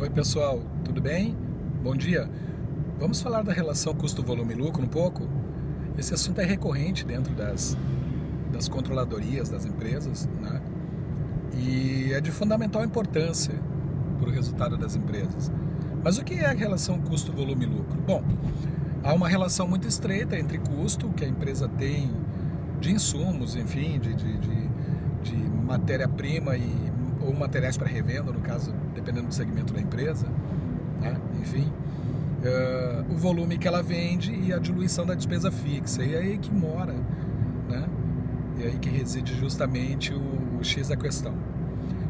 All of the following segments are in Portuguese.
Oi pessoal, tudo bem? Bom dia. Vamos falar da relação custo-volume-lucro um pouco? Esse assunto é recorrente dentro das controladorias das empresas, né? E é de fundamental importância para o resultado das empresas. Mas o que é a relação custo-volume-lucro? Bom, há uma relação muito estreita entre custo que a empresa tem de insumos, enfim, de matéria-prima ou materiais para revenda, no caso, dependendo do segmento da empresa, né? Enfim, o volume que ela vende e a diluição da despesa fixa. E é aí que mora, né? E é aí que reside justamente o X da questão.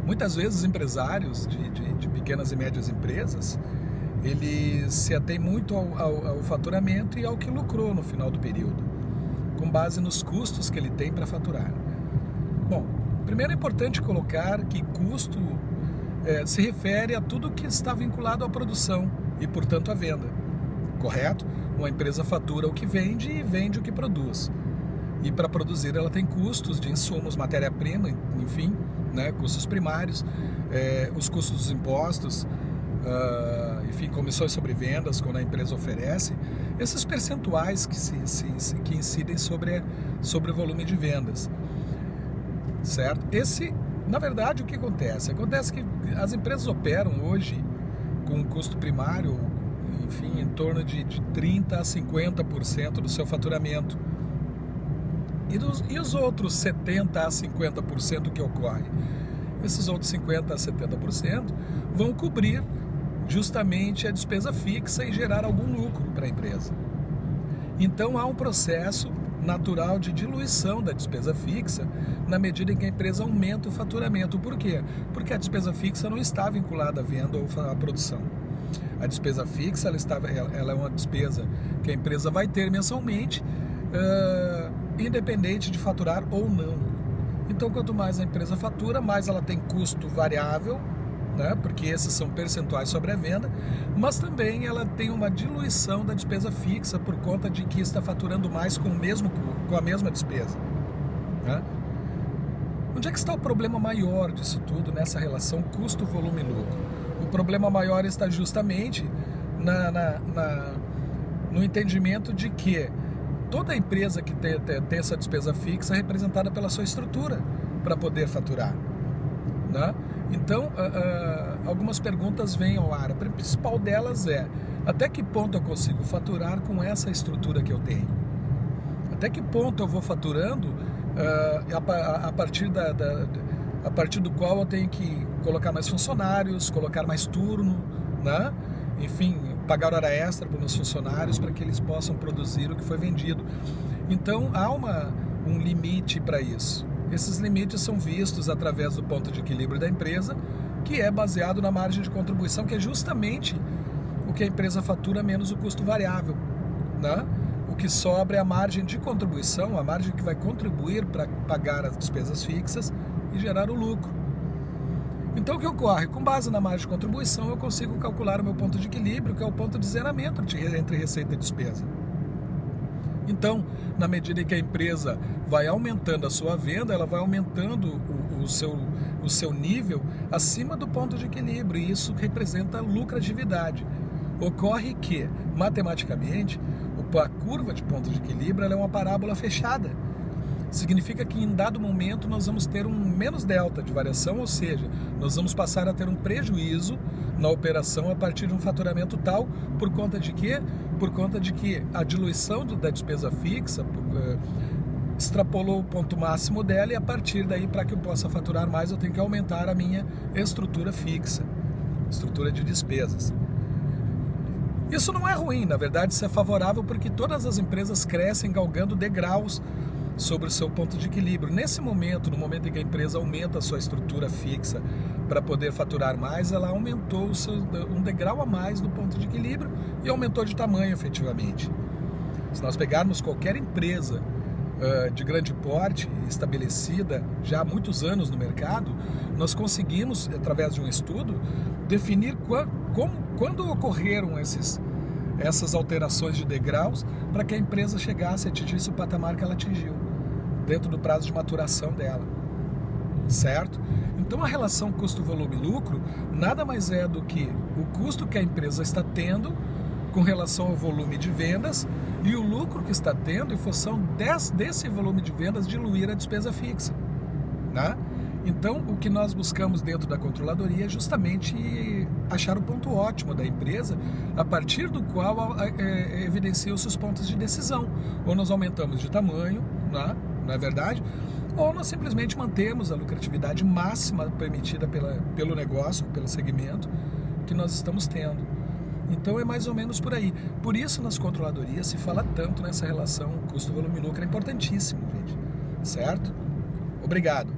Muitas vezes os empresários de pequenas e médias empresas, eles se atêm muito ao faturamento e ao que lucrou no final do período, com base nos custos que ele tem para faturar. Bom, primeiro é importante colocar que custo se refere a tudo que está vinculado à produção e, portanto, à venda, correto? Uma empresa fatura o que vende e vende o que produz. E para produzir ela tem custos de insumos, matéria-prima, enfim, né, custos primários, os custos dos impostos, enfim, comissões sobre vendas quando a empresa oferece, esses percentuais que incidem sobre o volume de vendas, certo? Na verdade, o que acontece? Acontece que as empresas operam hoje com um custo primário, enfim, em torno de 30% a 50% do seu faturamento. E os outros 70% a 50% que ocorre? Esses outros 50% a 70% vão cobrir justamente a despesa fixa e gerar algum lucro para a empresa. Então há um processo natural de diluição da despesa fixa na medida em que a empresa aumenta o faturamento. Por quê? Porque a despesa fixa não está vinculada à venda ou à produção. A despesa fixa ela é uma despesa que a empresa vai ter mensalmente, independente de faturar ou não. Então, quanto mais a empresa fatura, mais ela tem custo variável, né? Porque esses são percentuais sobre a venda, mas também ela tem uma diluição da despesa fixa por conta de que está faturando mais com a mesma despesa, né? Onde é que está o problema maior disso tudo nessa relação custo-volume-lucro? O problema maior está justamente no entendimento de que toda empresa que tem essa despesa fixa é representada pela sua estrutura para poder faturar, né? Então, algumas perguntas vêm ao ar. A principal delas é: até que ponto eu consigo faturar com essa estrutura que eu tenho? Até que ponto eu vou faturando a partir do qual eu tenho que colocar mais funcionários, colocar mais turno, né? Enfim, pagar hora extra para os meus funcionários para que eles possam produzir o que foi vendido. Então, há um limite para isso. Esses limites são vistos através do ponto de equilíbrio da empresa, que é baseado na margem de contribuição, que é justamente o que a empresa fatura menos o custo variável, né? O que sobra é a margem de contribuição, a margem que vai contribuir para pagar as despesas fixas e gerar o lucro. Então, o que ocorre? Com base na margem de contribuição, eu consigo calcular o meu ponto de equilíbrio, que é o ponto de zeramento entre receita e despesa. Então, na medida em que a empresa vai aumentando a sua venda, ela vai aumentando o seu nível acima do ponto de equilíbrio, e isso representa lucratividade. Ocorre que, matematicamente, a curva de ponto de equilíbrio ela é uma parábola fechada. Significa que em dado momento nós vamos ter um menos delta de variação, ou seja, nós vamos passar a ter um prejuízo na operação a partir de um faturamento tal, por conta de quê? Por conta de que a diluição da despesa fixa extrapolou o ponto máximo dela, e a partir daí, para que eu possa faturar mais, eu tenho que aumentar a minha estrutura fixa, estrutura de despesas. Isso não é ruim, na verdade isso é favorável, porque todas as empresas crescem galgando degraus sobre o seu ponto de equilíbrio. Nesse momento, no momento em que a empresa aumenta a sua estrutura fixa para poder faturar mais, ela aumentou um degrau a mais no ponto de equilíbrio e aumentou de tamanho efetivamente. Se nós pegarmos qualquer empresa de grande porte, estabelecida já há muitos anos no mercado, nós conseguimos, através de um estudo, definir quando ocorreram essas alterações de degraus para que a empresa chegasse a atingir o patamar que ela atingiu, dentro do prazo de maturação dela. certo? Então a relação custo-volume-lucro nada mais é do que o custo que a empresa está tendo com relação ao volume de vendas e o lucro que está tendo em função desse volume de vendas diluir a despesa fixa, né? Então, o que nós buscamos dentro da controladoria é justamente achar o ponto ótimo da empresa, a partir do qual evidenciam-se os pontos de decisão. Ou nós aumentamos de tamanho, né? Não é verdade? Ou nós simplesmente mantemos a lucratividade máxima permitida pelo negócio, pelo segmento que nós estamos tendo. Então é mais ou menos por aí. Por isso nas controladorias se fala tanto nessa relação custo-volume-lucro, é importantíssimo, gente. Certo? Obrigado.